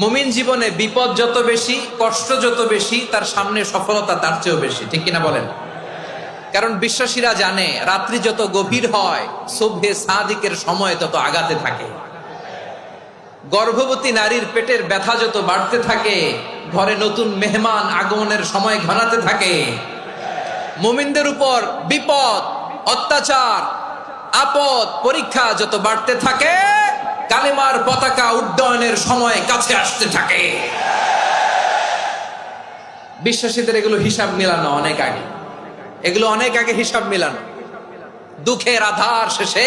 মুমিন জীবনে বিপদ যত বেশি, কষ্ট যত বেশি, তার সামনে সফলতা তার চেয়েও বেশি। ঠিক কিনা বলেন? কারণ বিশ্বাসীরা জানে রাত্রি যত গভীর হয়, সুবহে সাদিকের সময় তত আগাতে থাকে। গর্ভবতী নারীর পেটের ব্যথা যত বাড়তে থাকে, ঘরে নতুন মেহমান আগমনের সময় ঘনাতে থাকে। মুমিনদের উপর বিপদ, অত্যাচার, আপদ, পরীক্ষা যত বাড়তে থাকে, কালেমার পতাকা উড্ডয়নের সময় কাছে আসতে থাকে। বিশ্বাসীদের এগুলো হিসাব মিলানো অনেক আগে, এগুলো অনেক আগে হিসাব মিলানো। দুঃখের আধার শেষে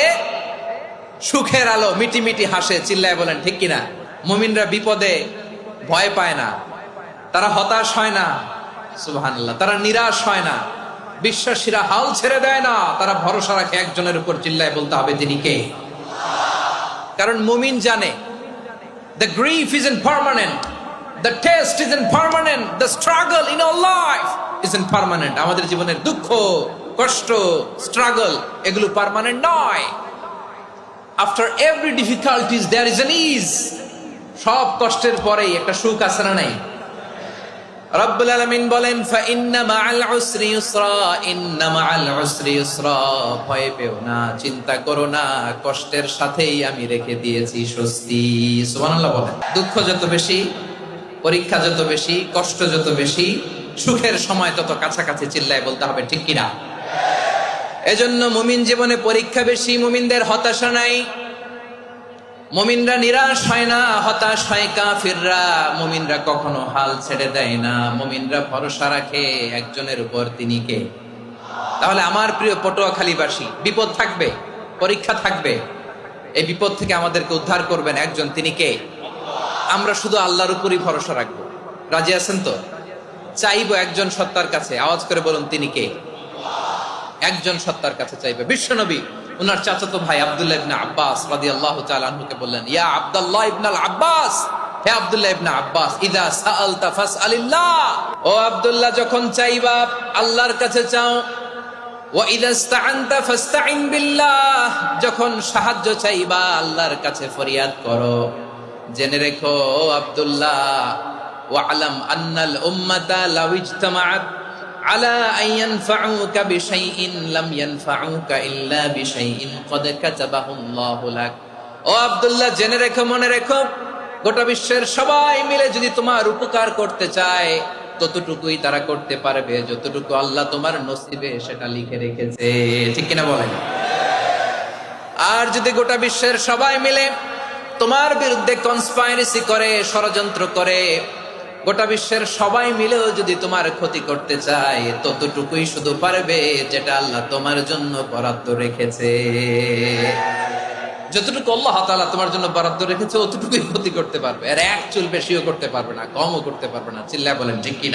সুখের আলো মিটি মিটি হাসে, চিল্লায় বলেন ঠিক কিনা? মুমিনরা বিপদে ভয় পায় না, তারা হতাশ হয় না, সুবহানাল্লাহ, তারা নিরাশ হয় না। বিশ্বাসীরা হাল ছেড়ে দেয় না, তারা ভরসা রাখে একজনের উপর, চিল্লায় বলতে হবে তিনি কে। কারণ মুমিন জানে the grief isn't permanent, the test isn't permanent, the struggle in our life isn't permanent. আমাদের জীবনের দুঃখ, কষ্ট, struggle এগুলো পার্মানেন্ট নয়। After every difficulties there is an ease. সব কষ্টের পরেই একটা সুখ আছে না নাই? রব্বুল আলামিন বলেন ফা ইন্না মাআল উসরি ইউসরা, ইন্না মাআল উসরি ইউসরা। ভয় পেও না, চিন্তা করো না, কষ্টের সাথেই আমি রেখে দিয়েছি স্বস্তি। সুবহানাল্লাহ বলেন। দুঃখ যত বেশি, পরীক্ষা যত বেশি, কষ্ট যত বেশি, সুখের সময় তত কাছাকাছি, চিল্লায় বলতে হবে ঠিক কিনা? এজন্য মুমিন জীবনে পরীক্ষা বেশি, মুমিনদের হতাশা নাই। মুমিনরা নিরাশ হয় না, হতাশ হয় কাফিররা। মুমিনরা কখনো হাল ছেড়ে দেয় না, মুমিনরা ভরসা রাখে একজনের উপর, তিনি কে? তাহলে আমার প্রিয় পটুয়াখালীবাসী, বিপদ থাকবে, পরীক্ষা থাকবে, এই বিপদ থেকে আমাদেরকে উদ্ধার করবেন একজন, তিনি কে? আমরা শুধু আল্লাহর উপরই ভরসা রাখবো। রাজি আছেন তো? চাইবো একজন সত্তার কাছে, আওয়াজ করে বলুন তিনি কে? একজন সত্তার কাছে চাইবে। বিশ্বনবী উনার চাচাতো ভাই আব্দুল্লাহ ইবনে আব্বাস রাদিয়াল্লাহু তাআলা আনহুকে বললেন, ইয়া আব্দুল্লাহ ইবনে আব্বাস, হে আব্দুল্লাহ ইবনে আব্বাস, ইযা সাআলতা ফাসআলিল্লাহ। ও আব্দুল্লাহ, যখন চাইবা আল্লাহর কাছে চাও। ওয়া ইযা ইসতাআনতা ফাসতাইন বিল্লাহ, যখন সাহায্য চাইবা আল্লাহর কাছে ফরিয়াদ করো। জেনে রেখো আব্দুল্লাহ, ওয়া'লাম আন্নাল উম্মাতা লাউ ইজতামাআত আলা আন ইয়ানফাউকা বিশাইইন লাম ইয়ানফাউকা ইল্লা বিশাইইন ক্বাদ কাতাবাহু আল্লাহু লাক। ও আব্দুল্লাহ, জেনে রেখো, মনে রেখো, গোটা বিশ্বের সবাই মিলে যদি তোমার উপকার করতে চায়, ততটুকুই তারা করতে পারবে যতটুকু আল্লাহ তোমার নসিবে সেটা লিখে রেখেছে। ঠিক কিনা বলেন? আর যদি গোটা বিশ্বের সবাই মিলে তোমার বিরুদ্ধে কনস্পাইরেসি করে, ষড়যন্ত্র করে, গোটা বিশ্বের সবাই মিলেও যদি তোমার ক্ষতি করতে চায়, ততটুকুই শুধু পারবে যেটা আল্লাহ তোমার জন্য বরাদ্দ রেখেছে। যতটুকু আল্লাহ তাআলা তোমার জন্য বরাদ্দ রেখেছে, অতটুকুই ক্ষতি করতে পারবে। আর এক চুল বেশিও করতে পারবে না, কমও করতে পারবে না। চিল্লায় বলেন ঠিক কিনা?